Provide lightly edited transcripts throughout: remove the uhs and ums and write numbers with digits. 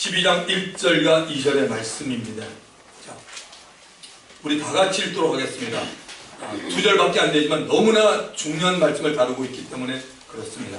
12장 1절과 2절의 말씀입니다. 자, 우리 다 같이 읽도록 하겠습니다. 2절밖에 안 되지만 너무나 중요한 말씀을 다루고 있기 때문에 그렇습니다.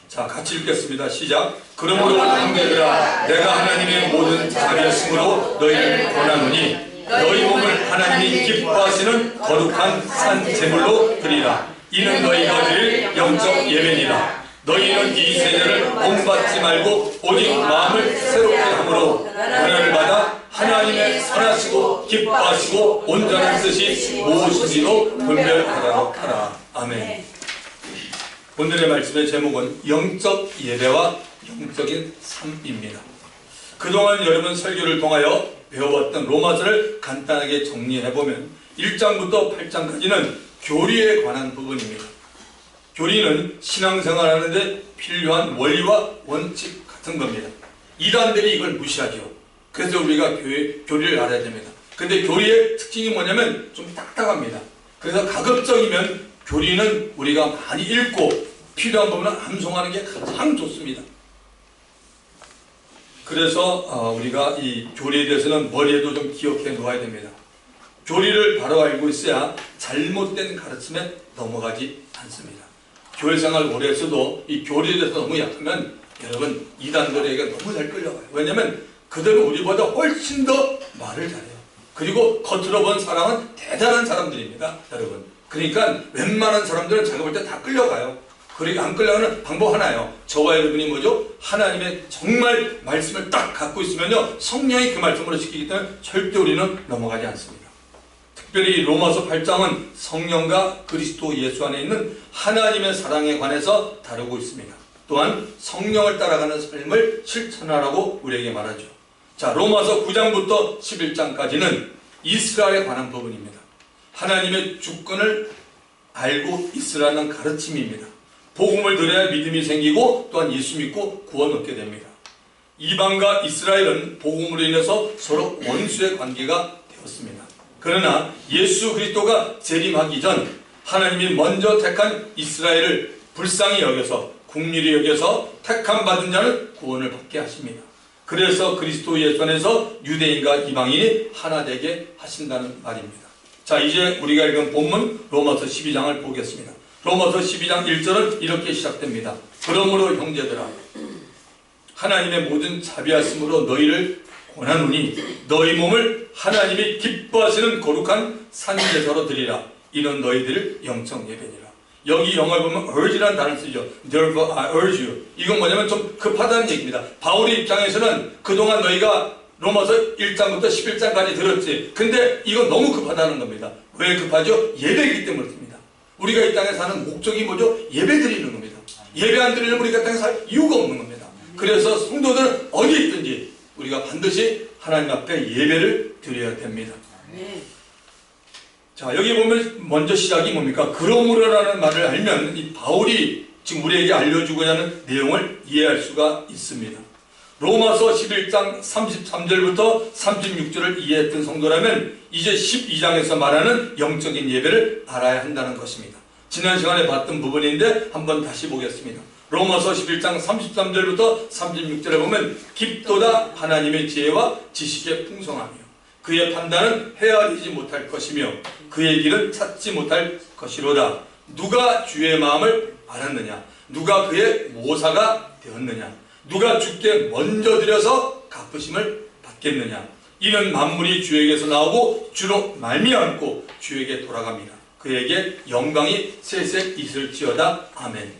자, 같이 읽겠습니다. 시작. 그러므로 형제들아, 내가 하나님의 모든 자비였으므로 너희를 권하노니 너희 몸을 하나님이 기뻐하시는 거룩한 산 제물로 드리라. 이는 너희가 드릴 영적 예배니라. 너희는 이 세대를 본받지 말고 오직 마음을 새롭게 함으로 권한을 받아 하나님의 선하시고 기뻐하시고 온전한 뜻이 무엇인지도 분별하도록 하라. 아멘. 오늘의 말씀의 제목은 영적 예배와 영적인 삶입니다. 그동안 여러분 설교를 통하여 배워왔던 로마서를 간단하게 정리해보면 1장부터 8장까지는 교리에 관한 부분입니다. 교리는 신앙생활 하는데 필요한 원리와 원칙 같은 겁니다. 이단들이 이걸 무시하죠. 그래서 우리가 교리를 알아야 됩니다. 근데 교리의 특징이 뭐냐면 좀 딱딱합니다. 그래서 가급적이면 교리는 우리가 많이 읽고 필요한 부분은 암송하는 게 가장 좋습니다. 그래서 우리가 이 교리에 대해서는 머리에도 좀 기억해 놓아야 됩니다. 교리를 바로 알고 있어야 잘못된 가르침에 넘어가지 않습니다. 교회생활 오래 했어도 이 교리에 대해서 너무 약하면 여러분 이단들에게 너무 잘 끌려가요. 왜냐하면 그들은 우리보다 훨씬 더 말을 잘해요. 그리고 겉으로 본 사람은 대단한 사람들입니다. 여러분. 그러니까 웬만한 사람들은 제가 볼 때 다 끌려가요. 그리고 안 끌려가는 방법 하나예요. 저와 여러분이 뭐죠? 하나님의 정말 말씀을 딱 갖고 있으면요, 성령이 그 말씀으로 지키기 때문에 절대 우리는 넘어가지 않습니다. 특별히 로마서 8장은 성령과 그리스도 예수 안에 있는 하나님의 사랑에 관해서 다루고 있습니다. 또한 성령을 따라가는 삶을 실천하라고 우리에게 말하죠. 자, 로마서 9장부터 11장까지는 이스라엘에 관한 부분입니다. 하나님의 주권을 알고 있으라는 가르침입니다. 복음을 들어야 믿음이 생기고 또한 예수 믿고 구원 얻게 됩니다. 이방과 이스라엘은 복음으로 인해서 서로 원수의 관계가 되었습니다. 그러나 예수 그리스도가 재림하기 전 하나님이 먼저 택한 이스라엘을 불쌍히 여겨서 긍휼히 여겨서 택함 받은 자는 구원을 받게 하십니다. 그래서 그리스도 예수 안에서 유대인과 이방인이 하나 되게 하신다는 말입니다. 자, 이제 우리가 읽은 본문 로마서 12장을 보겠습니다. 로마서 12장 1절은 이렇게 시작됩니다. 그러므로 형제들아, 하나님의 모든 자비하심으로 너희를 권하노니 너희 몸을 하나님이 기뻐하시는 거룩한 산제사로 드리라. 이는 너희들 영적 예배니라. 여기 영어에 보면 urge라는 단어를 쓰죠. Therefore I urge you. 이건 뭐냐면 좀 급하다는 얘기입니다. 바울의 입장에서는 그동안 너희가 로마서 1장부터 11장까지 들었지. 근데 이건 너무 급하다는 겁니다. 왜 급하죠? 예배이기 때문에 그렇습니다. 우리가 이 땅에 사는 목적이 뭐죠? 예배 드리는 겁니다. 예배 안 드리려면 우리가 이 땅에 살 이유가 없는 겁니다. 그래서 성도들은 어디 있든지 우리가 반드시 하나님 앞에 예배를 드려야 됩니다. 자, 여기 보면 먼저 시작이 뭡니까? 그러므로라는 말을 알면 이 바울이 지금 우리에게 알려주고자 하는 내용을 이해할 수가 있습니다. 로마서 11장 33절부터 36절을 이해했던 성도라면 이제 12장에서 말하는 영적인 예배를 알아야 한다는 것입니다. 지난 시간에 봤던 부분인데 한번 다시 보겠습니다. 로마서 11장 33절부터 36절에 보면 깊도다 하나님의 지혜와 지식의 풍성하며 그의 판단은 헤아리지 못할 것이며 그의 길은 찾지 못할 것이로다. 누가 주의 마음을 알았느냐? 누가 그의 모사가 되었느냐? 누가 주께 먼저 드려서 갚으심을 받겠느냐? 이는 만물이 주에게서 나오고 주로 말미암고 주에게 돌아갑니다. 그에게 영광이 세세 있을지어다. 아멘.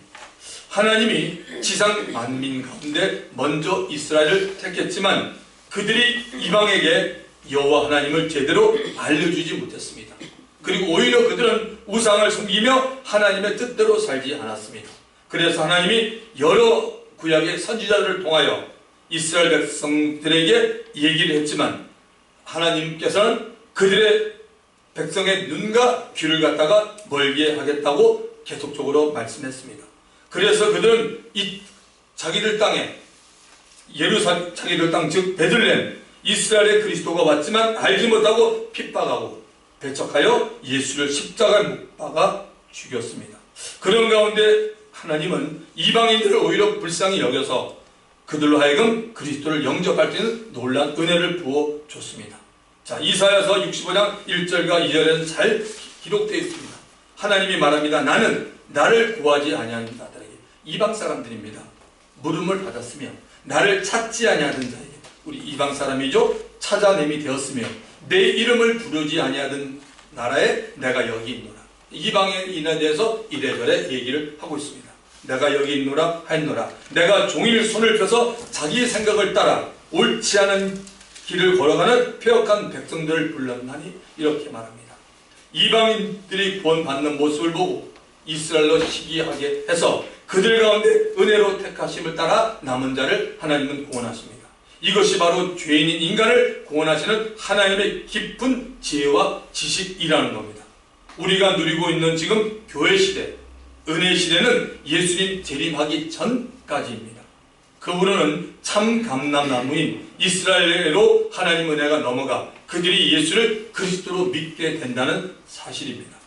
하나님이 지상 만민 가운데 먼저 이스라엘을 택했지만 그들이 이방에게 여호와 하나님을 제대로 알려주지 못했습니다. 그리고 오히려 그들은 우상을 섬기며 하나님의 뜻대로 살지 않았습니다. 그래서 하나님이 여러 구약의 선지자들을 통하여 이스라엘 백성들에게 얘기를 했지만 하나님께서는 그들의 백성의 눈과 귀를 갖다가 멀게 하겠다고 계속적으로 말씀했습니다. 그래서 그들은 이 자기들 땅에 예루살렘 자기들 땅 즉 베들레헴 이스라엘의 그리스도가 왔지만 알지 못하고 핍박하고 배척하여 예수를 십자가에 못 박아 죽였습니다. 그런 가운데 하나님은 이방인들을 오히려 불쌍히 여겨서 그들로 하여금 그리스도를 영접할 수 있는 놀라운 은혜를 부어줬습니다. 자, 이사야서 65장 1절과 2절에는 잘 기록되어 있습니다. 하나님이 말합니다. 나는 나를 구하지 아니하는 자들에게, 이방 사람들입니다. 물음을 받았으며 나를 찾지 아니하던 자에게, 우리 이방 사람이죠. 찾아냄이 되었으며 내 이름을 부르지 아니하던 나라에 내가 여기 있노라. 이방인에 대해서 이래저래 얘기를 하고 있습니다. 내가 여기 있노라 하였노라. 내가 종일 손을 펴서 자기 생각을 따라 옳지 않은 길을 걸어가는 폐역한 백성들을 불렀나니, 이렇게 말합니다. 이방인들이 구원받는 모습을 보고 이스라엘로 시기하게 해서 그들 가운데 은혜로 택하심을 따라 남은 자를 하나님은 구원하십니다. 이것이 바로 죄인인 인간을 구원하시는 하나님의 깊은 지혜와 지식이라는 겁니다. 우리가 누리고 있는 지금 교회 시대, 은혜 시대는 예수님 재림하기 전까지입니다. 그후로는 참 감람나무인 이스라엘로 하나님 은혜가 넘어가 그들이 예수를 그리스도로 믿게 된다는 사실입니다.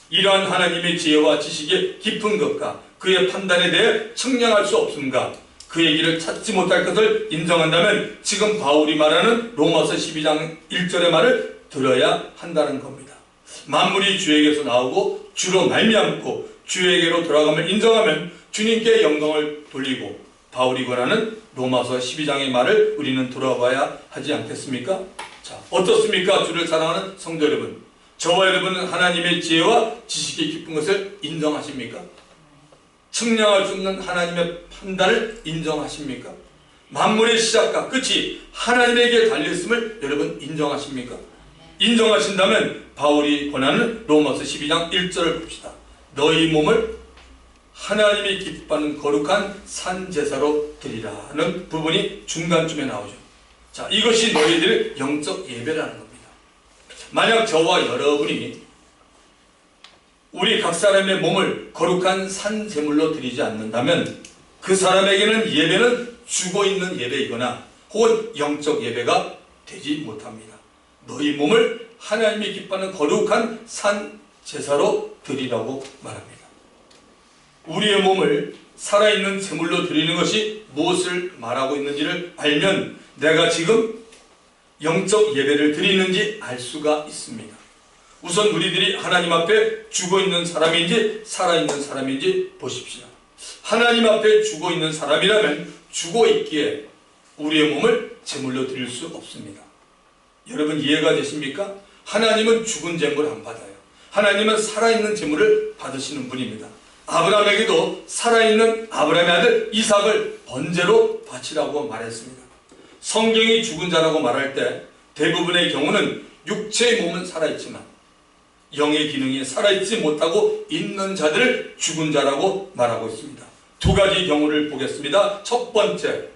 이러한 하나님의 지혜와 지식의 깊은 것과 그의 판단에 대해 측량할 수 없음과 그의 길을 찾지 못할 것을 인정한다면 지금 바울이 말하는 로마서 12장 1절의 말을 들어야 한다는 겁니다. 만물이 주에게서 나오고 주로 말미암고 주에게로 돌아감을 인정하면 주님께 영광을 돌리고 바울이 권하는 로마서 12장의 말을 우리는 들어봐야 하지 않겠습니까? 자, 어떻습니까? 주를 사랑하는 성도 여러분, 저와 여러분은 하나님의 지혜와 지식의 깊은 것을 인정하십니까? 측량할 수 없는 하나님의 판단을 인정하십니까? 만물의 시작과 끝이 하나님에게 달렸음을 여러분 인정하십니까? 인정하신다면 바울이 권하는 로마서 12장 1절을 봅시다. 너희 몸을 하나님이 기뻐하는 거룩한 산제사로 드리라는 부분이 중간쯤에 나오죠. 자, 이것이 너희들의 영적 예배라는 겁니다. 만약 저와 여러분이 우리 각 사람의 몸을 거룩한 산제물로 드리지 않는다면 그 사람에게는 예배는 죽어있는 예배이거나 혹은 영적 예배가 되지 못합니다. 너희 몸을 하나님이 기뻐하는 거룩한 산제사로 드리라고 말합니다. 우리의 몸을 살아있는 제물로 드리는 것이 무엇을 말하고 있는지를 알면 내가 지금 영적 예배를 드리는지 알 수가 있습니다. 우선 우리들이 하나님 앞에 죽어있는 사람인지 살아있는 사람인지 보십시오. 하나님 앞에 죽어있는 사람이라면 죽어있기에 우리의 몸을 제물로 드릴 수 없습니다. 여러분 이해가 되십니까? 하나님은 죽은 제물 안 받아요. 하나님은 살아있는 제물을 받으시는 분입니다. 아브라함에게도 살아있는 아브라함의 아들 이삭을 번제로 바치라고 말했습니다. 성경이 죽은 자라고 말할 때 대부분의 경우는 육체의 몸은 살아있지만 영의 기능이 살아있지 못하고 있는 자들을 죽은 자라고 말하고 있습니다. 두 가지 경우를 보겠습니다. 첫 번째,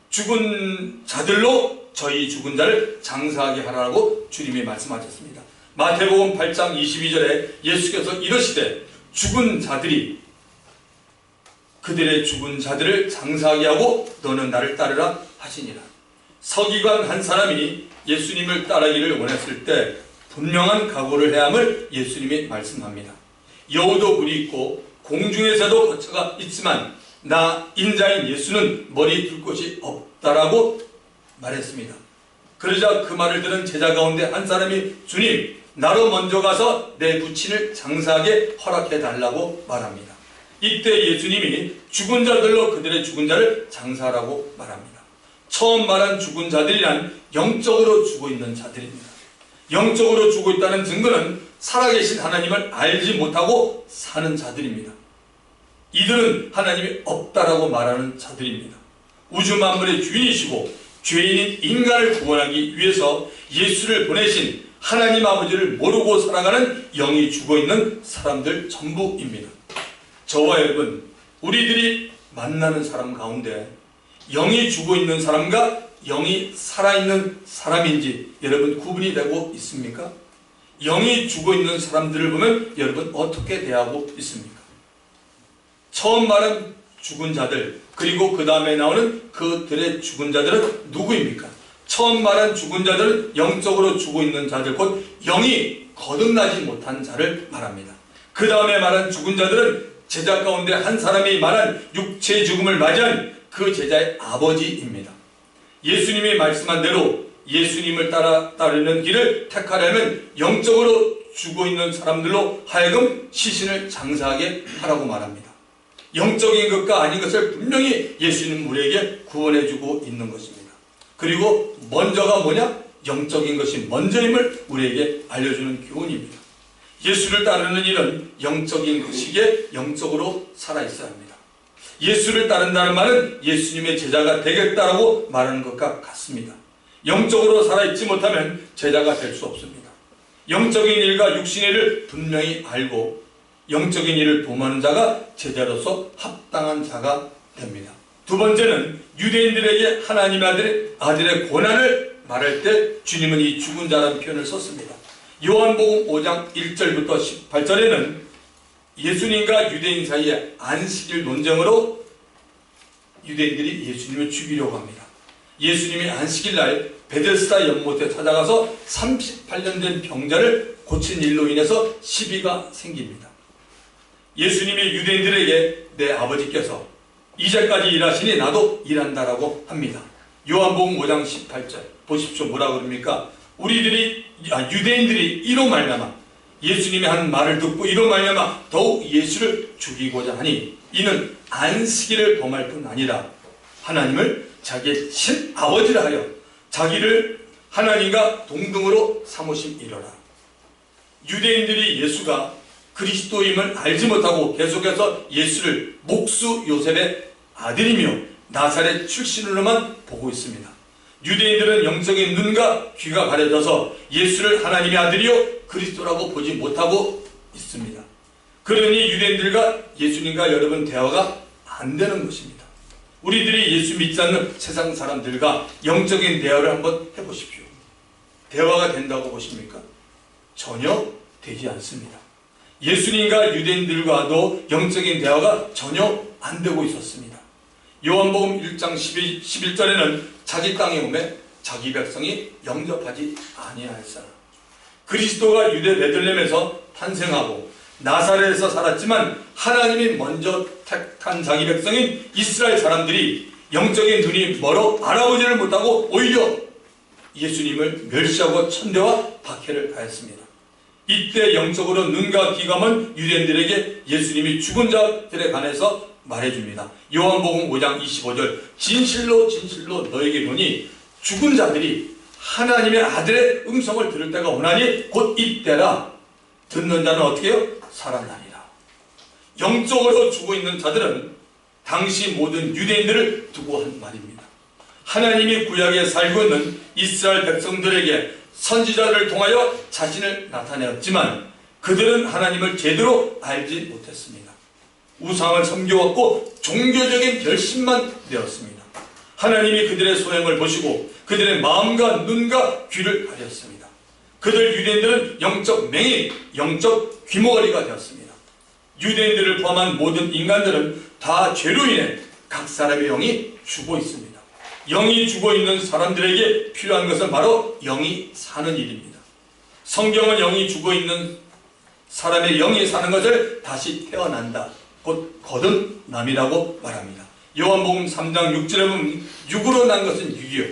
죽은 자들로 저희 죽은 자를 장사하게 하라고 주님이 말씀하셨습니다. 마태복음 8장 22절에 예수께서 이러시되 죽은 자들이 그들의 죽은 자들을 장사하게 하고 너는 나를 따르라 하시니라. 서기관 한 사람이 예수님을 따르기를 원했을 때 분명한 각오를 해야 함을 예수님이 말씀합니다. 여우도 굴이 있고 공중에서도 거처가 있지만 나 인자인 예수는 머리 둘 곳이 없다라고 말했습니다. 그러자 그 말을 들은 제자 가운데 한 사람이 주님, 나로 먼저 가서 내 부친을 장사하게 허락해 달라고 말합니다. 이때 예수님이 죽은 자들로 그들의 죽은 자를 장사하라고 말합니다. 처음 말한 죽은 자들이란 영적으로 죽어 있는 자들입니다. 영적으로 죽어 있다는 증거는 살아계신 하나님을 알지 못하고 사는 자들입니다. 이들은 하나님이 없다라고 말하는 자들입니다. 우주 만물의 주인이시고 죄인인 인간을 구원하기 위해서 예수를 보내신 하나님 아버지를 모르고 살아가는 영이 죽어있는 사람들 전부입니다. 저와 여러분, 우리들이 만나는 사람 가운데 영이 죽어있는 사람과 영이 살아있는 사람인지 여러분 구분이 되고 있습니까? 영이 죽어있는 사람들을 보면 여러분 어떻게 대하고 있습니까? 처음 말한 죽은 자들, 그리고 그 다음에 나오는 그들의 죽은 자들은 누구입니까? 처음 말한 죽은 자들은 영적으로 죽어있는 자들, 곧 영이 거듭나지 못한 자를 말합니다. 그 다음에 말한 죽은 자들은 제자 가운데 한 사람이 말한 육체의 죽음을 맞이한 그 제자의 아버지입니다. 예수님이 말씀한 대로 예수님을 따르는 길을 택하려면 영적으로 죽어있는 사람들로 하여금 시신을 장사하게 하라고 말합니다. 영적인 것과 아닌 것을 분명히 예수님 우리에게 구원해주고 있는 것입니다. 그리고 먼저가 뭐냐? 영적인 것이 먼저임을 우리에게 알려주는 교훈입니다. 예수를 따르는 일은 영적인 것이기에 영적으로 살아있어야 합니다. 예수를 따른다는 말은 예수님의 제자가 되겠다라고 말하는 것과 같습니다. 영적으로 살아있지 못하면 제자가 될 수 없습니다. 영적인 일과 육신의 일을 분명히 알고 영적인 일을 도모하는 자가 제자로서 합당한 자가 됩니다. 두 번째는 유대인들에게 하나님의 아들의 고난을 말할 때 주님은 이 죽은 자라는 표현을 썼습니다. 요한복음 5장 1절부터 18절에는 예수님과 유대인 사이의 안식일 논쟁으로 유대인들이 예수님을 죽이려고 합니다. 예수님이 안식일날 베데스다 연못에 찾아가서 38년 된 병자를 고친 일로 인해서 시비가 생깁니다. 예수님이 유대인들에게 내 아버지께서 이제까지 일하시니 나도 일한다라고 합니다. 요한복음 5장 18절 보십시오. 뭐라고 그럽니까? 유대인들이 이로 말미암아 예수님이 한 말을 듣고 이로 말미암아 더욱 예수를 죽이고자 하니 이는 안식일을 범할 뿐 아니라 하나님을 자기의 친아버지라 하여 자기를 하나님과 동등으로 삼으심이로라. 유대인들이 예수가 그리스도임을 알지 못하고 계속해서 예수를 목수 요셉의 아들이며 나사렛 출신으로만 보고 있습니다. 유대인들은 영적인 눈과 귀가 가려져서 예수를 하나님의 아들이요 그리스도라고 보지 못하고 있습니다. 그러니 유대인들과 예수님과 여러분 대화가 안 되는 것입니다. 우리들이 예수 믿지 않는 세상 사람들과 영적인 대화를 한번 해보십시오. 대화가 된다고 보십니까? 전혀 되지 않습니다. 예수님과 유대인들과도 영적인 대화가 전혀 안 되고 있었습니다. 요한복음 1장 11절에는 자기 땅에 오매 자기 백성이 영접하지 아니하였으나 그리스도가 유대 베들레헴에서 탄생하고 나사렛에서 살았지만 하나님이 먼저 택한 자기 백성인 이스라엘 사람들이 영적인 눈이 멀어 알아보지를 못하고 오히려 예수님을 멸시하고 천대와 박해를 가했습니다. 이때 영적으로 눈과 귀가 먼 유대인들에게 예수님이 죽은 자들에 관해서 말해줍니다. 요한복음 5장 25절 진실로 진실로 너에게 이르노니 죽은 자들이 하나님의 아들의 음성을 들을 때가 오나니 곧 이때라. 듣는 자는 어떻게 해요? 살아나리라. 영적으로 죽어있는 자들은 당시 모든 유대인들을 두고 한 말입니다. 하나님이 구약에 살고 있는 이스라엘 백성들에게 선지자를 통하여 자신을 나타내었지만 그들은 하나님을 제대로 알지 못했습니다. 우상을 섬겨왔고 종교적인 결심만 되었습니다. 하나님이 그들의 소행을 보시고 그들의 마음과 눈과 귀를 가렸습니다. 그들 유대인들은 영적 맹인, 영적 귀머거리가 되었습니다. 유대인들을 포함한 모든 인간들은 다 죄로 인해 각 사람의 영이 죽어 있습니다. 영이 죽어 있는 사람들에게 필요한 것은 바로 영이 사는 일입니다. 성경은 영이 죽어 있는 사람의 영이 사는 것을 다시 태어난다, 곧 거듭남이라고 말합니다. 요한복음 3장 6절에 보면 육으로 난 것은 육이요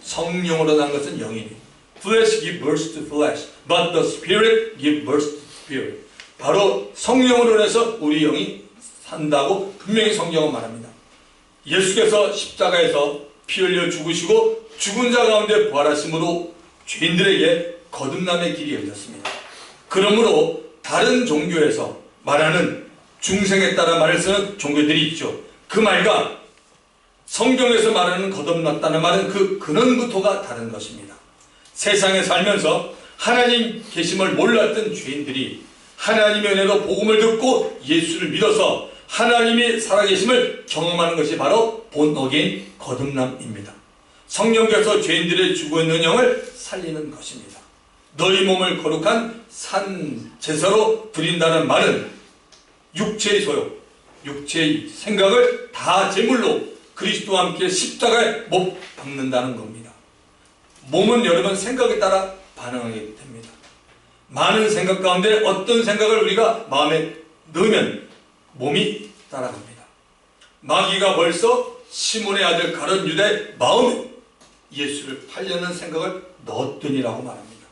성령으로 난 것은 영이니 Flesh give birth to flesh, but the Spirit give birth to Spirit. 바로 성령으로 해서 우리 영이 산다고 분명히 성경은 말합니다. 예수께서 십자가에서 피 흘려 죽으시고 죽은 자 가운데 부활하심으로 죄인들에게 거듭남의 길이 열렸습니다. 그러므로 다른 종교에서 말하는 중생에 따라 말을 쓰는 종교들이 있죠. 그 말과 성경에서 말하는 거듭났다는 말은 그 근원부터가 다른 것입니다. 세상에 살면서 하나님 계심을 몰랐던 죄인들이 하나님의 은혜로 복음을 듣고 예수를 믿어서 하나님이 살아계심을 경험하는 것이 바로 본 어게인 거듭남입니다. 성령께서 죄인들의 죽어있는 영을 살리는 것입니다. 너희 몸을 거룩한 산 제사로 드린다는 말은 육체의 소욕, 육체의 생각을 다 제물로 그리스도와 함께 십자가에 못 박는다는 겁니다. 몸은 여러분 생각에 따라 반응하게 됩니다. 많은 생각 가운데 어떤 생각을 우리가 마음에 넣으면 몸이 따라갑니다. 마귀가 벌써 시몬의 아들 가룟 유다의 마음에 예수를 팔려는 생각을 넣었더니라고 말합니다.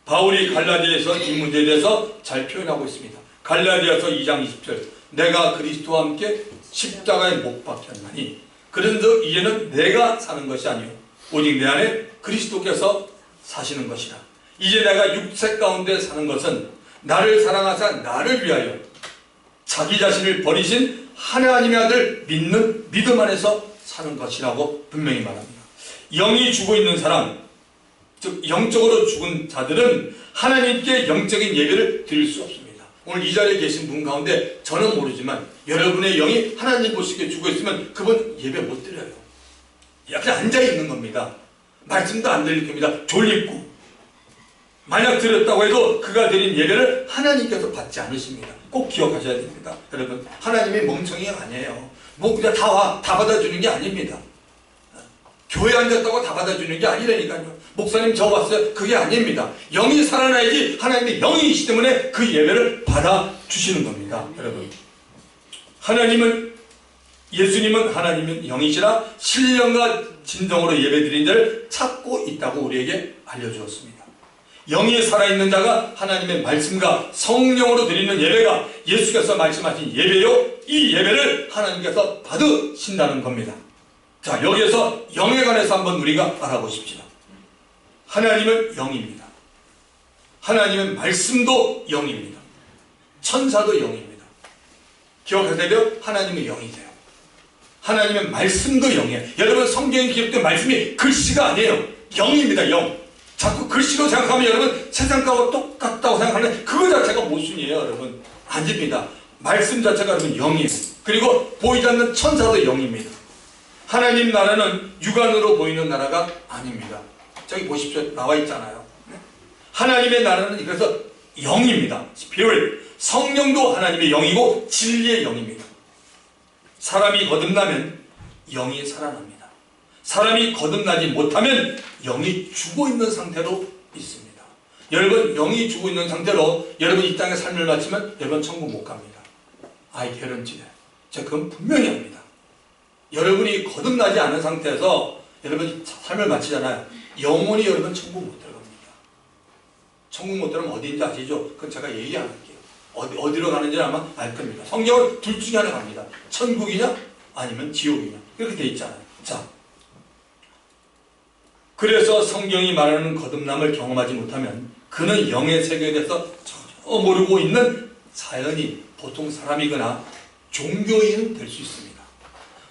바울이 갈라디아에서 이 문제에 대해서 잘 표현하고 있습니다. 갈라디아서 2장 20절, 내가 그리스도와 함께 십자가에 못 박혔나니 그런즉 이제는 내가 사는 것이 아니요 오직 내 안에 그리스도께서 사시는 것이라. 이제 내가 육체 가운데 사는 것은 나를 사랑하사 나를 위하여 자기 자신을 버리신 하나님의 아들 믿는 믿음 안에서 사는 것이라고 분명히 말합니다. 영이 죽어 있는 사람, 즉 영적으로 죽은 자들은 하나님께 영적인 예배를 드릴 수 없습니다. 오늘 이 자리에 계신 분 가운데 저는 모르지만 여러분의 영이 하나님 보시기에 죽어 있으면 그분 예배 못 드려요. 그냥 앉아있는 겁니다. 말씀도 안 들릴 겁니다. 졸립고. 만약 드렸다고 해도 그가 드린 예배를 하나님께서 받지 않으십니다. 꼭 기억하셔야 됩니다. 여러분, 하나님이 멍청이가 아니에요. 뭐 그냥 다 받아주는 게 아닙니다. 교회 앉았다고 다 받아주는 게 아니라니까요. 목사님 저 왔어요. 그게 아닙니다. 영이 살아나야지 하나님의 영이시기 때문에 그 예배를 받아주시는 겁니다. 여러분, 예수님은 하나님은 영이시라 신령과 진정으로 예배드린 자를 찾고 있다고 우리에게 알려주었습니다. 영이 살아있는 자가 하나님의 말씀과 성령으로 드리는 예배가 예수께서 말씀하신 예배요, 이 예배를 하나님께서 받으신다는 겁니다. 자, 여기에서 영에 관해서 한번 우리가 알아보십시다. 하나님은 영입니다. 하나님의 말씀도 영입니다. 천사도 영입니다. 기억하셔야 돼요. 하나님은 영이세요. 하나님의 말씀도 영이에요. 여러분, 성경에 기록된 말씀이 글씨가 아니에요. 영입니다. 영. 자꾸 글씨로 생각하면 여러분 세상과 똑같다고 생각하는 그거 자체가 모순이에요. 여러분, 아닙니다. 말씀 자체가 여러분 영이에요. 그리고 보이지 않는 천사도 영입니다. 하나님 나라는 육안으로 보이는 나라가 아닙니다. 저기 보십시오. 나와 있잖아요. 하나님의 나라는 그래서 영입니다. Spirit. 성령도 하나님의 영이고 진리의 영입니다. 사람이 거듭나면 영이 살아납니다. 사람이 거듭나지 못하면 영이 죽어있는 상태로 있습니다. 여러분, 영이 죽어있는 상태로 여러분 이 땅에 삶을 마치면 여러분 천국 못 갑니다. I guarantee that. 제가 그건 분명히 합니다. 여러분이 거듭나지 않은 상태에서 여러분 삶을 마치잖아요. 영원히 여러분 천국 못 들어갑니다. 천국 못 들어가면 어디인지 아시죠? 그건 제가 얘기 안 할게요. 어디로 가는지 아마 알 겁니다. 성경은 둘 중에 하나 갑니다. 천국이냐 아니면 지옥이냐 이렇게 돼 있잖아요. 자, 그래서 성경이 말하는 거듭남을 경험하지 못하면 그는 영의 세계에 대해서 전혀 모르고 있는 자연인 보통 사람이거나 종교인은 될 수 있습니다.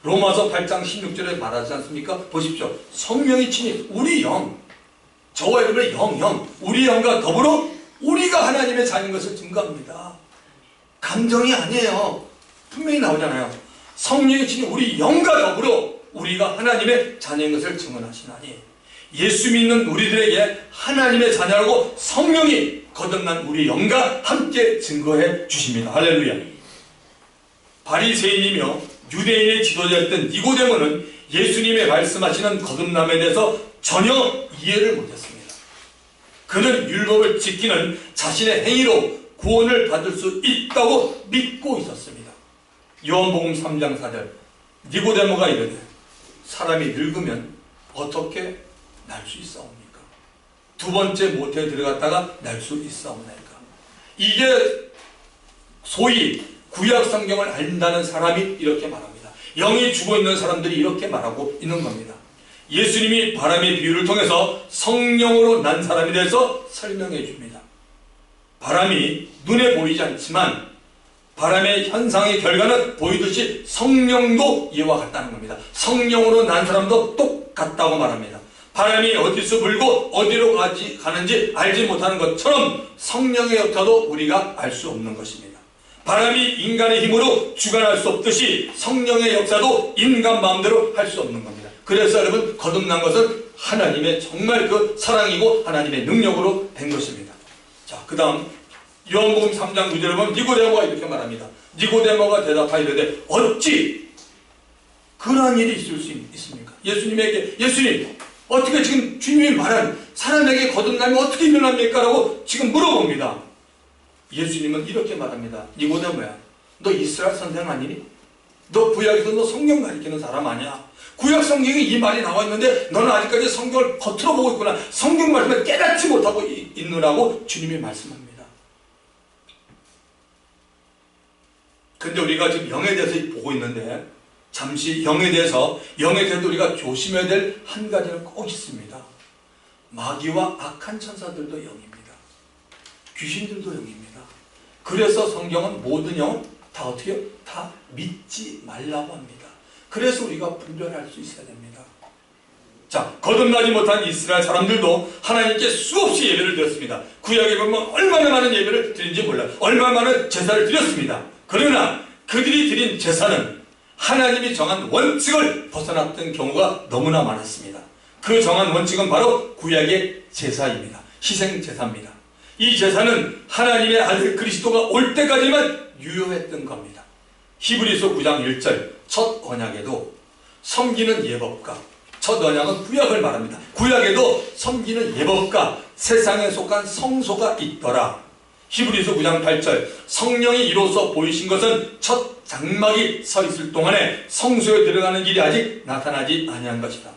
로마서 8장 16절에 말하지 않습니까? 보십시오. 성령이 친히 우리 영, 저와 여러분의 영, 우리 영과 더불어 우리가 하나님의 자녀인 것을 증거합니다. 감정이 아니에요. 분명히 나오잖아요. 성령이 친히 우리 영과 더불어 우리가 하나님의 자녀인 것을 증언하시나니 예수 믿는 우리들에게 하나님의 자녀라고 성령이 거듭난 우리 영과 함께 증거해 주십니다. 할렐루야. 바리새인이며 유대인의 지도자였던 니고데모는 예수님의 말씀하시는 거듭남에 대해서 전혀 이해를 못했습니다. 그는 율법을 지키는 자신의 행위로 구원을 받을 수 있다고 믿고 있었습니다. 요한복음 3장 4절, 니고데모가 이르되 사람이 늙으면 어떻게 날 수 있사옵니까? 두 번째 모태에 들어갔다가 날 수 있사옵나이까? 이게 소위 구약 성경을 안다는 사람이 이렇게 말합니다. 영이 죽어있는 사람들이 이렇게 말하고 있는 겁니다. 예수님이 바람의 비유를 통해서 성령으로 난 사람에 대해서 설명해 줍니다. 바람이 눈에 보이지 않지만 바람의 현상의 결과는 보이듯이 성령도 이와 같다는 겁니다. 성령으로 난 사람도 똑같다고 말합니다. 바람이 어디서 불고 어디로 가는지 알지 못하는 것처럼 성령의 역사도 우리가 알 수 없는 것입니다. 바람이 인간의 힘으로 주관할 수 없듯이 성령의 역사도 인간 마음대로 할 수 없는 겁니다. 그래서 여러분 거듭난 것은 하나님의 정말 그 사랑이고 하나님의 능력으로 된 것입니다. 자, 그 다음 요한복음 3장 9절에 보면 니고데모가 이렇게 말합니다. 니고데모가 대답하여 이르되 어찌 그러한 일이 있을 수 있습니까? 예수님에게 예수님 어떻게 지금 주님이 말한 사람에게 거듭남이 어떻게 일어납니까? 라고 지금 물어봅니다. 예수님은 이렇게 말합니다. 니고데모야, 너 이스라엘 선생 아니니? 너 구약에서 너 성경 가리키는 사람 아니야? 구약 성경에 이 말이 나와 있는데 너는 아직까지 성경을 겉으로 보고 있구나. 성경 말씀을 깨닫지 못하고 있느라고 주님이 말씀합니다. 근데 우리가 지금 영에 대해서 보고 있는데 잠시 영에 대해서 우리가 조심해야 될 한 가지는 꼭 있습니다. 마귀와 악한 천사들도 영입니다. 귀신들도 영입니다. 그래서 성경은 모든 영은 다 어떻게 해요? 다 믿지 말라고 합니다. 그래서 우리가 분별할 수 있어야 됩니다. 자, 거듭나지 못한 이스라엘 사람들도 하나님께 수없이 예배를 드렸습니다. 구약에 보면 얼마나 많은 예배를 드린지 몰라요. 얼마나 많은 제사를 드렸습니다. 그러나 그들이 드린 제사는 하나님이 정한 원칙을 벗어났던 경우가 너무나 많았습니다. 그 정한 원칙은 바로 구약의 제사입니다. 희생제사입니다. 이 제사는 하나님의 아들 그리스도가 올 때까지만 유효했던 겁니다. 히브리서 9장 1절 첫 언약에도 섬기는 예법과 첫 언약은 구약을 말합니다. 구약에도 섬기는 예법과 세상에 속한 성소가 있더라. 히브리서 9장 8절 성령이 이로써 보이신 것은 첫 장막이 서 있을 동안에 성소에 들어가는 길이 아직 나타나지 아니한 것이다.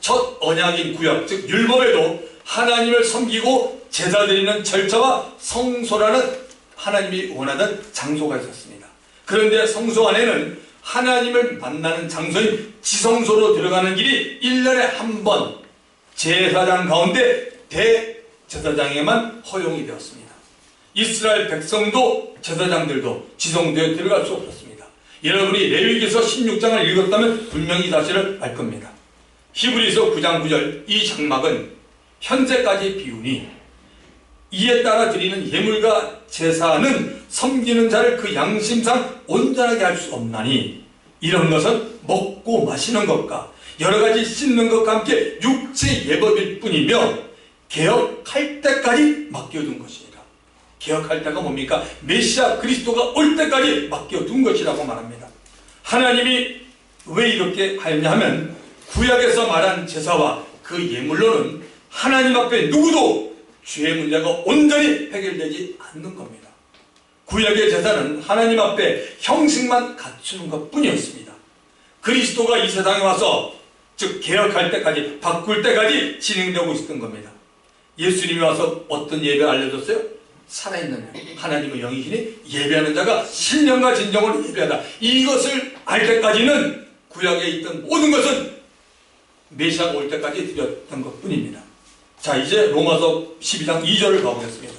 첫 언약인 구약 즉 율법에도 하나님을 섬기고 제사 드리는 절차와 성소라는 하나님이 원하던 장소가 있었습니다. 그런데 성소 안에는 하나님을 만나는 장소인 지성소로 들어가는 길이 1년에 한 번 제사장 가운데 대제사장에만 허용이 되었습니다. 이스라엘 백성도 제사장들도 지성소에 들어갈 수 없었습니다. 여러분이 레위기서 16장을 읽었다면 분명히 사실을 알 겁니다. 히브리서 9장 9절 이 장막은 현재까지 비우니 이에 따라 드리는 예물과 제사는 섬기는 자를 그 양심상 온전하게 할 수 없나니 이런 것은 먹고 마시는 것과 여러 가지 씻는 것과 함께 육체 예법일 뿐이며 개혁할 때까지 맡겨둔 것이니라. 개혁할 때가 뭡니까? 메시아 그리스도가 올 때까지 맡겨둔 것이라고 말합니다. 하나님이 왜 이렇게 하였냐 하면 구약에서 말한 제사와 그 예물로는 하나님 앞에 누구도 죄의 문제가 온전히 해결되지 않는 겁니다. 구약의 제사는 하나님 앞에 형식만 갖추는 것 뿐이었습니다. 그리스도가 이 세상에 와서 즉 개혁할 때까지 바꿀 때까지 진행되고 있었던 겁니다. 예수님이 와서 어떤 예배를 알려줬어요? 살아있는 하나님의 영이시니 예배하는 자가 신령과 진정으로 예배하다. 이것을 알 때까지는 구약에 있던 모든 것은 메시아가 올 때까지 드렸던 것 뿐입니다. 자, 이제 로마서 12장 2절을 가보겠습니다.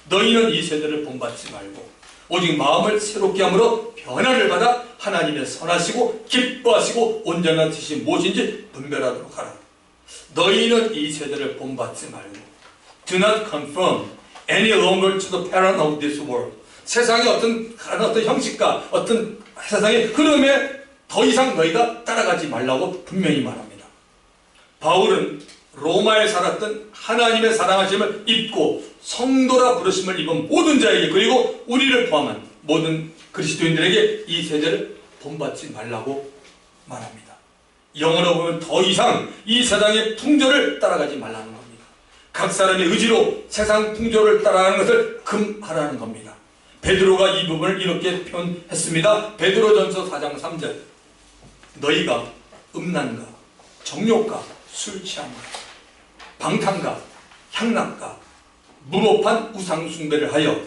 너희는 이 세대를 본받지 말고 오직 마음을 새롭게 함으로 변화를 받아 하나님의 선하시고 기뻐하시고 온전한 뜻이 무엇인지 분별하도록 하라. 너희는 이 세대를 본받지 말고 Do not conform any longer to the pattern of this world. 세상의 어떤 형식과 어떤 세상의 흐름에 더 이상 너희가 따라가지 말라고 분명히 말합니다. 바울은 로마에 살았던 하나님의 사랑하심을 입고 성도라 부르심을 입은 모든 자에게 그리고 우리를 포함한 모든 그리스도인들에게 이 세대를 본받지 말라고 말합니다. 영어로 보면 더 이상 이 세상의 풍조를 따라가지 말라는 겁니다. 각 사람의 의지로 세상 풍조를 따라가는 것을 금하라는 겁니다. 베드로가 이 부분을 이렇게 표현했습니다. 베드로전서 4장 3절 너희가 음란과 정욕과 술 취함과 방탕과 향락과 무법한 우상 숭배를 하여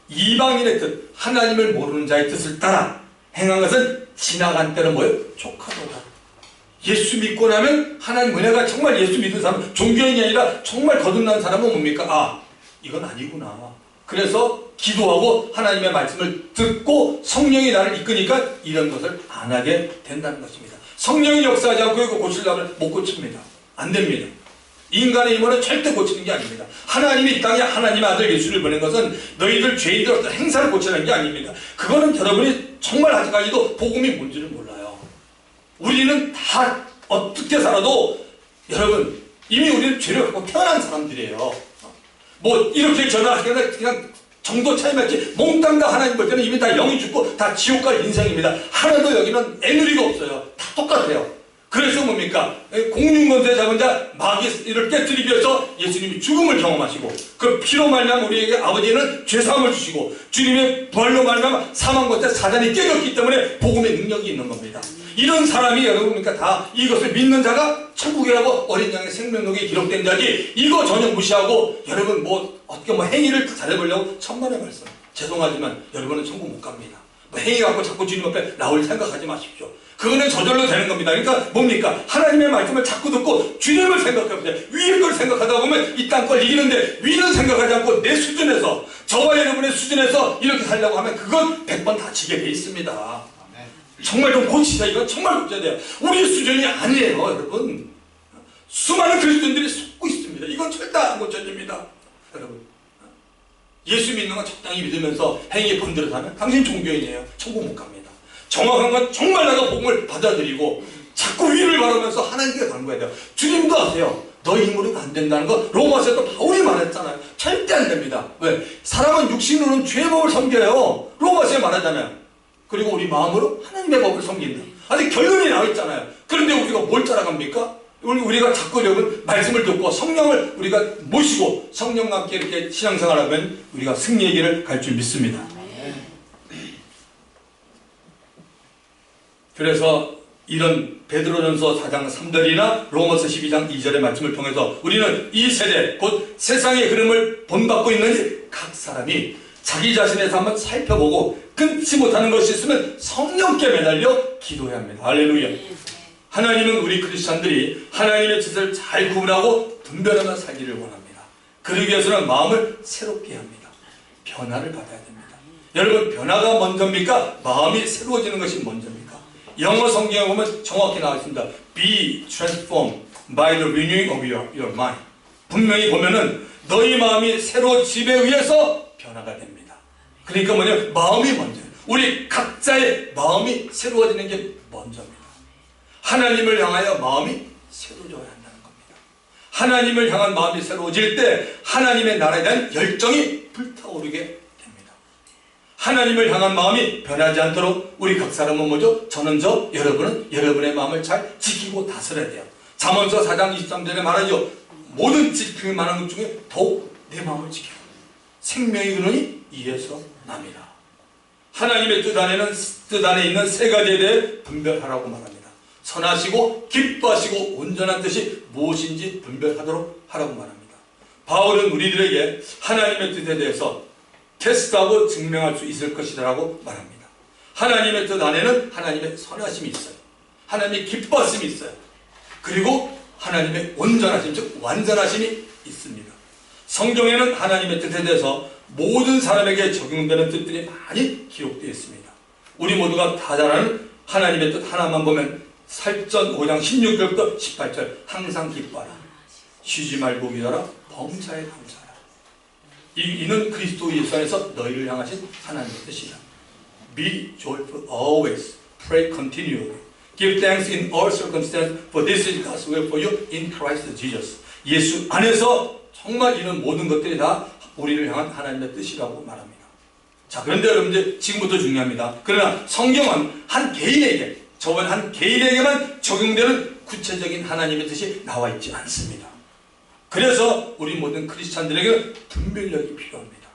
이방인의 뜻 하나님을 모르는 자의 뜻을 따라 행한 것은 지나간 때는 뭐예요? 족하도다. 예수 믿고 나면 하나님 은혜가 정말 예수 믿는 사람 종교인이 아니라 정말 거듭난 사람은 뭡니까? 아, 이건 아니구나. 그래서 기도하고 하나님의 말씀을 듣고 성령이 나를 이끄니까 이런 것을 안 하게 된다는 것입니다. 성령이 역사하지 않고 이거 고치려면 못 고칩니다. 안 됩니다. 인간의 힘으로는 절대 고치는 게 아닙니다. 하나님이 이 땅에 하나님의 아들 예수를 보낸 것은 너희들 죄인들 어떤 행사를 고치는 게 아닙니다. 그거는 여러분이 정말 아직까지도 복음이 뭔지를 몰라요. 우리는 다 어떻게 살아도 여러분 이미 우리는 죄를 갖고 태어난 사람들이에요. 뭐 이렇게 전화하시거나 그냥 정도 차이만 있지 몽땅 다 하나님 볼 때는 이미 다 영이 죽고 다 지옥 갈 인생입니다. 하나도 여기는 애누리가 없어요. 다 똑같아요. 그 그래서 뭡니까? 공중권세 잡은 자 마귀를 깨뜨리기 위해서 예수님이 죽음을 경험하시고 그 피로 말미암아 우리에게 아버지는 죄사함을 주시고 주님의 부활로 말미암아 사망 권세 사단이 깨졌기 때문에 복음의 능력이 있는 겁니다. 이런 사람이 여러분입니까? 다 이것을 믿는 자가 천국이라고 어린 양의 생명록에 기록된 자지 이거 전혀 무시하고 여러분 어떻게 행위를 잘해보려고 천만의 말씀. 죄송하지만 여러분은 천국 못 갑니다. 행위 갖고 자꾸 주님 앞에 나올 생각하지 마십시오. 그거는 저절로 되는 겁니다. 그러니까 뭡니까? 하나님의 말씀을 자꾸 듣고 주님을 생각해보세요. 위의 걸 생각하다 보면 이 땅 걸 이기는데 위는 생각하지 않고 내 수준에서 저와 여러분의 수준에서 이렇게 살려고 하면 그건 100번 다치게 돼 있습니다. 정말 좀 고치자. 이건 정말 고쳐야 돼요. 우리 수준이 아니에요, 여러분. 수많은 그리스도인들이 속고 있습니다. 이건 절대 안 고쳐집니다. 여러분, 예수 믿는 건 적당히 믿으면서 행위에 번들어서 하면 당신 종교인이에요. 천국 못 갑니다. 정확한 건 정말 내가 복음을 받아들이고 자꾸 위를 바라면서 하나님께 간구해야 돼요. 주님도 아세요. 너희 힘으로는 안 된다는 거 로마서에도 바울이 말했잖아요. 절대 안 됩니다. 왜? 사람은 육신으로는 죄의 법을 섬겨요. 로마서에 말하잖아요. 그리고 우리 마음으로 하나님의 법을 섬긴다. 아직 결론이 나와 있잖아요. 그런데 우리가 뭘 따라갑니까? 우리가 자꾸 여러분 말씀을 듣고 성령을 우리가 모시고 성령과 함께 이렇게 신앙생활하면 우리가 승리의 길을 갈 줄 믿습니다. 그래서 이런 베드로전서 4장 3절이나 로마서 12장 2절의 말씀을 통해서 우리는 이 세대 곧 세상의 흐름을 본받고 있는지 각 사람이 자기 자신에서 한번 살펴보고 끊지 못하는 것이 있으면 성령께 매달려 기도해야 합니다. 할렐루야. 하나님은 우리 크리스찬들이 하나님의 뜻을 잘 구분하고 분별하며 살기를 원합니다. 그러기 위해서는 마음을 새롭게 합니다. 변화를 받아야 됩니다. 여러분, 변화가 먼저입니까? 마음이 새로워지는 것이 먼저입니까? 영어 성경에 보면 정확히 나와 있습니다. Be transformed by the renewing of your mind. 분명히 보면은 너희 마음이 새로워짐에 의해서 변화가 됩니다. 그러니까 뭐냐면 마음이 먼저예요. 우리 각자의 마음이 새로워지는 게 먼저입니다. 하나님을 향하여 마음이 새로워져야 한다는 겁니다. 하나님을 향한 마음이 새로워질 때 하나님의 나라에 대한 열정이 불타오르게 됩니다. 하나님을 향한 마음이 변하지 않도록 우리 각 사람은 뭐죠? 저는 여러분은 여러분의 마음을 잘 지키고 다스려야 돼요. 잠언서 4장 23절에 말하죠. 모든 지킬 만한 것 중에 더욱 내 마음을 지켜. 생명이 그러니 이에서 납니다. 하나님의 뜻 안에 있는 세 가지에 대해 분별하라고 말합니다. 선하시고 기뻐하시고 온전한 뜻이 무엇인지 분별하도록 하라고 말합니다. 바울은 우리들에게 하나님의 뜻에 대해서 테스트하고 증명할 수 있을 것이라고 말합니다. 하나님의 뜻 안에는 하나님의 선하심이 있어요. 하나님의 기뻐하심이 있어요. 그리고 하나님의 온전하심, 즉 완전하심이 있습니다. 성경에는 하나님의 뜻에 대해서 모든 사람에게 적용되는 뜻들이 많이 기록되어 있습니다. 우리 모두가 다 잘 아는 하나님의 뜻 하나만 보면 살전 5장 16절부터 18절 항상 기뻐하라. 쉬지 말고 기도하라. 범사에 감사하라. 이는 그리스도 예수 안에서 너희를 향하신 하나님의 뜻이다. Be joyful always. Pray continually. Give thanks in all circumstances, for this is God's will for you in Christ Jesus. 예수 안에서 정말 이런 모든 것들이 다 우리를 향한 하나님의 뜻이라고 말합니다. 자, 그런데 여러분들 지금부터 중요합니다. 그러나 성경은 한 개인에게, 저번 한 개인에게만 적용되는 구체적인 하나님의 뜻이 나와 있지 않습니다. 그래서 우리 모든 크리스찬들에게는 분별력이 필요합니다.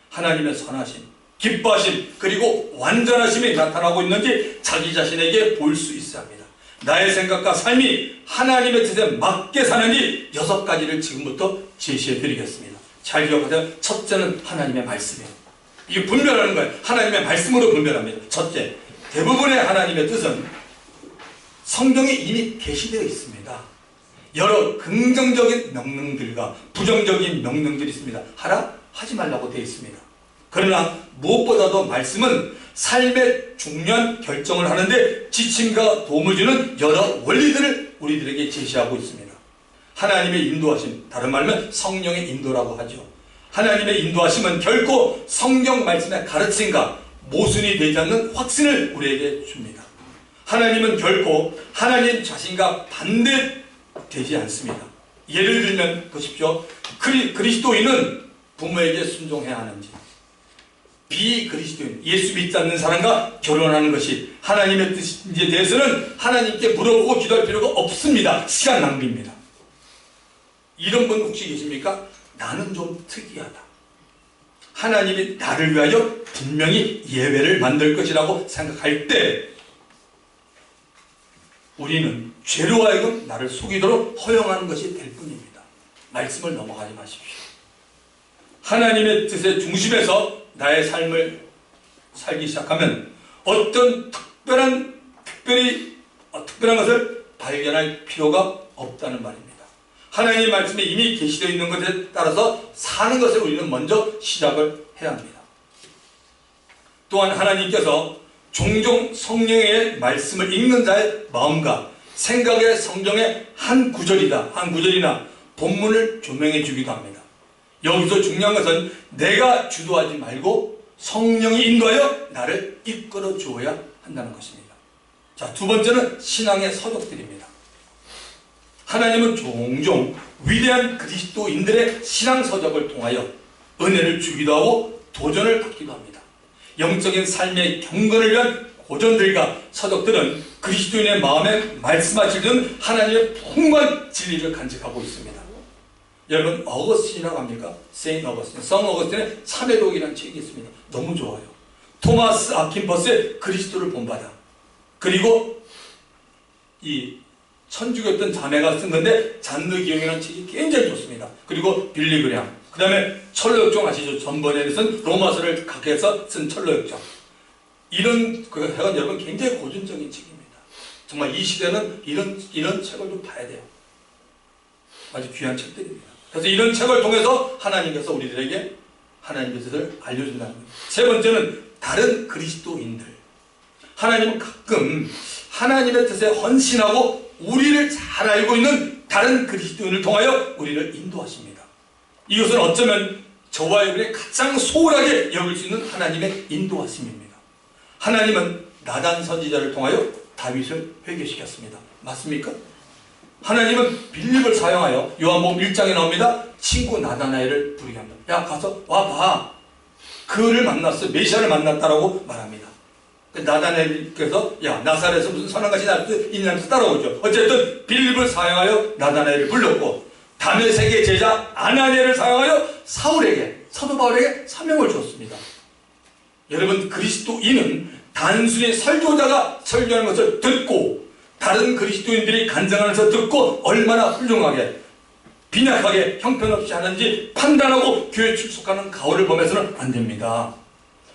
하나님의 선하심, 기뻐하심, 그리고 완전하심이 나타나고 있는지 자기 자신에게 볼 수 있어야 합니다. 나의 생각과 삶이 하나님의 뜻에 맞게 사는지 6가지를 지금부터 제시해 드리겠습니다. 잘 기억하세요. 첫째는 하나님의 말씀이에요. 이게 분별하는 거예요. 하나님의 말씀으로 분별합니다. 첫째, 대부분의 하나님의 뜻은 성경에 이미 게시되어 있습니다. 여러 긍정적인 명령들과 부정적인 명령들이 있습니다. 하라, 하지 말라고 되어 있습니다. 그러나 무엇보다도 말씀은 삶의 중요한 결정을 하는데 지침과 도움을 주는 여러 원리들을 우리들에게 제시하고 있습니다. 하나님의 인도하심, 다른 말로 성령의 인도라고 하죠. 하나님의 인도하심은 결코 성경 말씀의 가르침과 모순이 되지 않는 확신을 우리에게 줍니다. 하나님은 결코 하나님 자신과 반대되지 않습니다. 예를 들면 보십시오. 그리스도인은 부모에게 순종해야 하는지, 비그리스도인, 예수 믿지 않는 사람과 결혼하는 것이 하나님의 뜻인지에 대해서는 하나님께 물어보고 기도할 필요가 없습니다. 시간 낭비입니다. 이런 분 혹시 계십니까? 나는 좀 특이하다. 하나님이 나를 위하여 분명히 예외를 만들 것이라고 생각할 때 우리는 죄로 하여금 나를 속이도록 허용하는 것이 될 뿐입니다. 말씀을 넘어가지 마십시오. 하나님의 뜻의 중심에서 나의 삶을 살기 시작하면 어떤 특별한 것을 발견할 필요가 없다는 말입니다. 하나님의 말씀에 이미 계시되어 있는 것에 따라서 사는 것을 우리는 먼저 시작을 해야 합니다. 또한 하나님께서 종종 성령의 말씀을 읽는 자의 마음과 생각의 성경의 한 구절이나 본문을 조명해 주기도 합니다. 여기서 중요한 것은 내가 주도하지 말고 성령이 인도하여 나를 이끌어 주어야 한다는 것입니다. 자, 두 번째는 신앙의 서적들입니다. 하나님은 종종 위대한 그리스도인들의 신앙 서적을 통하여 은혜를 주기도 하고 도전을 받기도 합니다. 영적인 삶의 경건을 위한 고전들과 서적들은 그리스도인의 마음에 말씀하시는 하나님의 풍부한 진리를 간직하고 있습니다. 여러분, 어거스틴이라고 합니까? 세인 어거스틴, 성 어거스틴의 참회록이라는 책이 있습니다. 너무 좋아요. 토마스 아킨퍼스의 그리스도를 본받아. 그리고 이 천주교였던 자매가 쓴 건데 잔느 기용이라는 책이 굉장히 좋습니다. 그리고 빌리 그램, 그 다음에 철로역정 아시죠? 전번에 쓴 로마서를 각해서 쓴 철로역정. 이런 책은 여러분 굉장히 고전적인 책입니다. 정말 이 시대는 이런 책을 좀 봐야 돼요. 아주 귀한 책들입니다. 그래서 이런 책을 통해서 하나님께서 우리들에게 하나님의 뜻을 알려준다는 겁니다. 세 번째는 다른 그리스도인들. 하나님은 가끔 하나님의 뜻에 헌신하고 우리를 잘 알고 있는 다른 그리스도인을 통하여 우리를 인도하십니다. 이것은 어쩌면 저와 여러분이 가장 소홀하게 여길 수 있는 하나님의 인도하심입니다. 하나님은 나단 선지자를 통하여 다윗을 회개시켰습니다. 맞습니까? 하나님은 빌립을 사용하여 요한복음 1장에 나옵니다. 친구 나다나엘을 부르게 합니다. 야, 가서 와봐. 그를 만났어. 메시아를 만났다라고 말합니다. 나다나엘께서 야, 나사렛에서 무슨 선한 것이 날 수 있냐면서 따라오죠. 어쨌든 빌립을 사용하여 나다나엘을 불렀고 다메섹의 제자 아나니아를 사용하여 사도 바울에게 사명을 주었습니다. 여러분, 그리스도인은 단순히 설교자가 설교하는 것을 듣고 다른 그리스도인들이 간증하면서 듣고 얼마나 훌륭하게 빈약하게 형편없이 하는지 판단하고 교회 출석하는 가오를 보면서는 안 됩니다.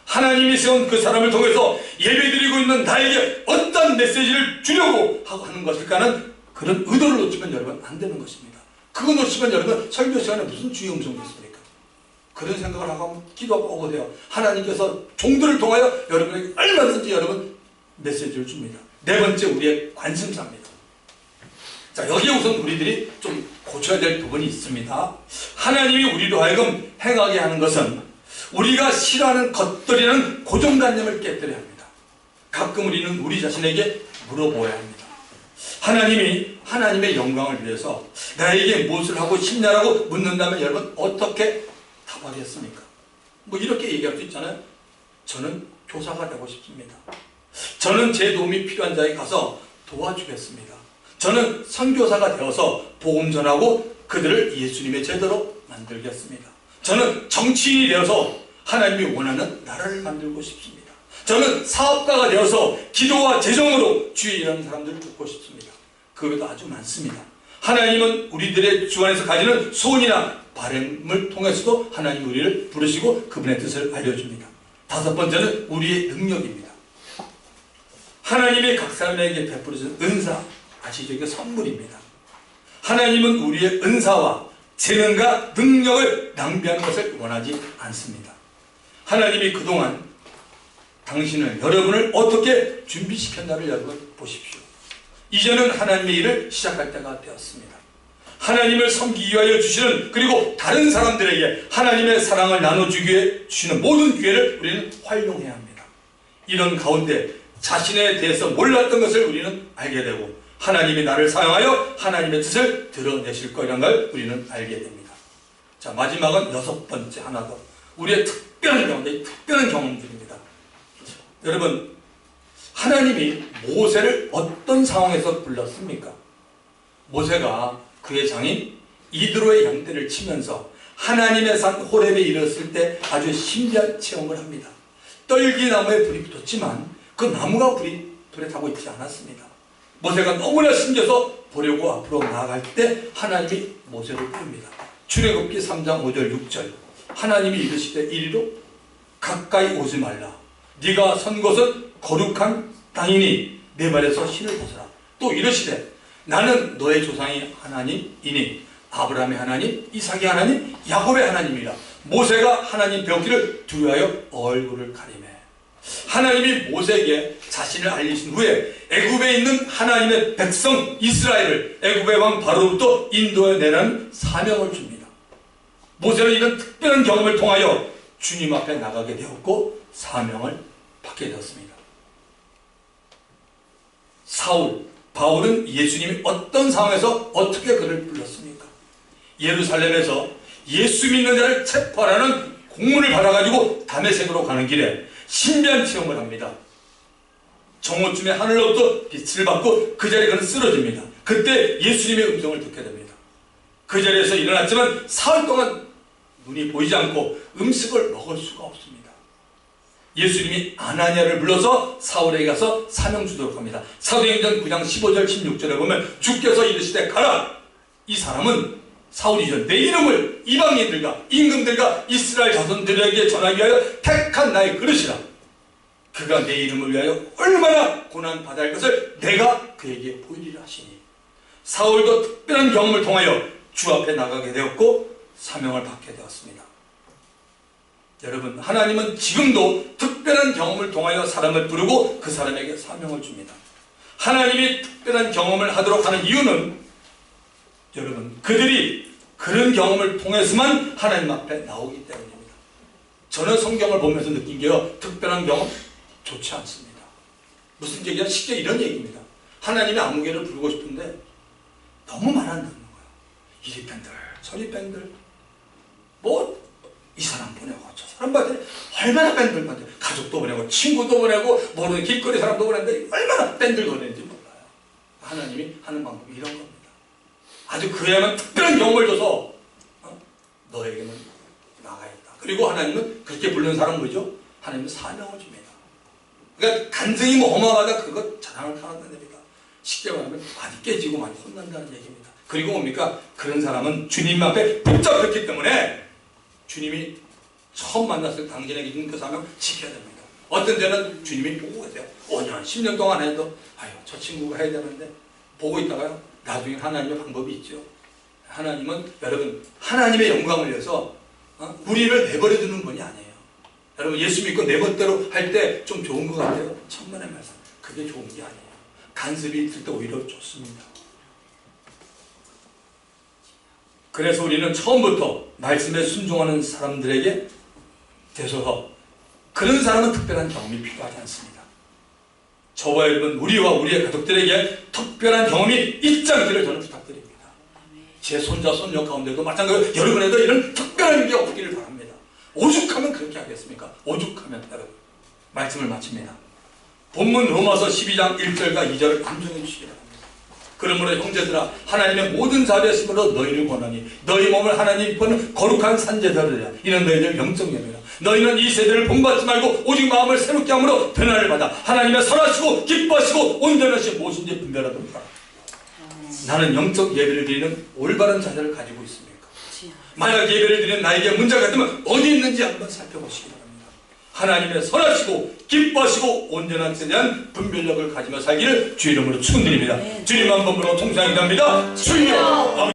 하나님이 세운 그 사람을 통해서 예배드리고 있는 나에게 어떤 메시지를 주려고 하는 것일까는 그런 의도를 놓치면 여러분 안 되는 것입니다. 그거 놓치면 여러분 설교 시간에 무슨 주의 음성이 있습니까? 그런 생각을 하고 기도하고 오거든요. 하나님께서 종들을 통하여 여러분에게 얼마든지 여러분 메시지를 줍니다. 네 번째, 우리의 관심사입니다. 자, 여기에 우선 우리들이 좀 고쳐야 될 부분이 있습니다. 하나님이 우리로 하여금 행하게 하는 것은 우리가 싫어하는 것들이라는 고정관념을 깨뜨려야 합니다. 가끔 우리는 우리 자신에게 물어보아야 합니다. 하나님이 하나님의 영광을 위해서 나에게 무엇을 하고 싶냐라고 묻는다면 여러분 어떻게 답하겠습니까? 뭐 이렇게 얘기할 수 있잖아요. 저는 교사가 되고 싶습니다. 저는 제 도움이 필요한 자에 가서 도와주겠습니다. 저는 선교사가 되어서 복음 전하고 그들을 예수님의 제자로 만들겠습니다. 저는 정치인이 되어서 하나님이 원하는 나라를 만들고 싶습니다. 저는 사업가가 되어서 기도와 재정으로 주위에 일하는 사람들을 돕고 싶습니다. 그것도 아주 많습니다. 하나님은 우리들의 주 안에서 가지는 소원이나 바람을 통해서도 하나님 우리를 부르시고 그분의 뜻을 알려줍니다. 다섯 번째는 우리의 능력입니다. 하나님이 각 사람에게 베풀어준 은사, 아시죠? 이게 선물입니다. 하나님은 우리의 은사와 재능과 능력을 낭비하는 것을 원하지 않습니다. 하나님이 그동안 여러분을 어떻게 준비시켰나를 여러분 보십시오. 이제는 하나님의 일을 시작할 때가 되었습니다. 하나님을 섬기기 위하여 주시는, 그리고 다른 사람들에게 하나님의 사랑을 나눠주기 위해 주시는 모든 기회를 우리는 활용해야 합니다. 이런 가운데 자신에 대해서 몰랐던 것을 우리는 알게 되고 하나님이 나를 사용하여 하나님의 뜻을 드러내실 거라는 걸 우리는 알게 됩니다. 자, 마지막은 여섯 번째, 하나 더. 우리의 특별한 특별한 경험들, 특별한 경험들입니다. 여러분, 하나님이 모세를 어떤 상황에서 불렀습니까? 모세가 그의 장인 이드로의 양떼를 치면서 하나님의 산 호렙에 이르렀을 때 아주 신비한 체험을 합니다. 떨기나무에 불이 붙었지만 그 나무가 불에 타고 있지 않았습니다. 모세가 너무나 신겨서 보려고 앞으로 나아갈 때 하나님이 모세를 부릅니다. 출애굽기 3장 5절 6절 하나님이 이르시되 이리로 가까이 오지 말라. 네가 선 곳은 거룩한 땅이니 내 발에서 신을 벗어라. 또 이르시되 나는 너의 조상의 하나님이니 아브라함의 하나님, 이삭의 하나님, 야곱의 하나님이라. 모세가 하나님 배웠기를 두려워하여 얼굴을 가리매. 하나님이 모세에게 자신을 알리신 후에 애굽에 있는 하나님의 백성 이스라엘을 애굽의 왕 바로로부터 인도해내라는 사명을 줍니다. 모세는 이런 특별한 경험을 통하여 주님 앞에 나가게 되었고 사명을 받게 되었습니다. 바울은 예수님이 어떤 상황에서 어떻게 그를 불렀습니까? 예루살렘에서 예수 믿는 자를 체포하라는 공문을 받아가지고 다메섹으로 가는 길에 신비한 체험을 합니다. 정오쯤에 하늘로부터 빛을 받고 그 자리에 그는 쓰러집니다. 그때 예수님의 음성을 듣게 됩니다. 그 자리에서 일어났지만 사흘 동안 눈이 보이지 않고 음식을 먹을 수가 없습니다. 예수님이 아나니아를 불러서 사울에게 가서 사명 주도록 합니다. 사도행전 9장 15절 16절에 보면 주께서 이르시되 가라. 이 사람은 사울이죠. 내 이름을 이방인들과 임금들과 이스라엘 자손들에게 전하기 위하여 택한 나의 그릇이라. 그가 내 이름을 위하여 얼마나 고난받아야 할 것을 내가 그에게 보이리라 하시니. 사울도 특별한 경험을 통하여 주 앞에 나가게 되었고 사명을 받게 되었습니다. 여러분, 하나님은 지금도 특별한 경험을 통하여 사람을 부르고 그 사람에게 사명을 줍니다. 하나님이 특별한 경험을 하도록 하는 이유는 여러분, 그들이 그런 경험을 통해서만 하나님 앞에 나오기 때문입니다. 저는 성경을 보면서 느낀 게요, 특별한 경험 좋지 않습니다. 무슨 얘기냐? 쉽게 이런 얘기입니다. 하나님의 아무개를 부르고 싶은데 너무 많아진다는 거예요. 이리 밴들 저리 밴들 이 사람 보내고 저 사람 받으니 얼마나 밴들 받아요. 가족도 보내고 친구도 보내고 모르는 길거리 사람도 보내는데 얼마나 밴들 거리는지 몰라요. 하나님이 하는 방법이 이런 겁니다. 아주 그야만 특별한 경험을 줘서 너에게는 나가야겠다. 그리고 하나님은 그렇게 부르는 사람은 뭐죠? 하나님은 사명을 줍니다. 그러니까 간증이 어마어마하다 그것 자랑을 타는다는 얘기입니다. 쉽게 말하면 많이 깨지고 많이 혼난다는 얘기입니다. 그리고 뭡니까? 그런 사람은 주님 앞에 붙잡혔기 때문에 주님이 처음 만났을 때 당신에게 준 그 사명 지켜야 됩니다. 어떤 때는 주님이 보고 계세요. 5년, 10년 동안 해도 저 친구가 해야 되는데 보고 있다가요. 나중에 하나님의 방법이 있죠. 하나님은 여러분 하나님의 영광을 위해서 우리를 내버려 두는 분이 아니에요. 여러분 예수 믿고 내 멋대로 할 때 좀 좋은 것 같아요. 천만의 말씀. 그게 좋은 게 아니에요. 간섭이 있을 때 오히려 좋습니다. 그래서 우리는 처음부터 말씀에 순종하는 사람들에게 되소서 그런 사람은 특별한 경험이 필요하지 않습니다. 저와 여러분 우리와 우리의 가족들에게 특별한 경험이 있지 않기를 저는 부탁드립니다. 제 손자 손녀 가운데도 마찬가지로 여러분에도 이런 특별한 일이 없기를 바랍니다. 오죽하면 그렇게 하겠습니까? 오죽하면 여러분 말씀을 마칩니다. 본문 로마서 12장 1절과 2절을 감정해 주시기 바랍니다. 그러므로 형제들아 하나님의 모든 자비하심으로 너희를 권하니 너희 몸을 하나님 보는 거룩한 산제사를 하라. 이는 너희들 영적 예배라. 너희는 이 세대를 본받지 말고 오직 마음을 새롭게 함으로 변화를 받아 하나님의 선하시고 기뻐하시고 온전하신 무엇인지 분별하도록 하라. 나는 영적 예배를 드리는 올바른 자세를 가지고 있습니까? 만약 예배를 드리는 나에게 문제가 있다면 어디 있는지 한번 살펴보시기 바랍니다. 하나님의 선하시고 기뻐하시고 온전한 것에 대한 분별력을 가지며 살기를 주 이름으로 축원드립니다. 주님 한 번으로 통상이 갑니다. 주여.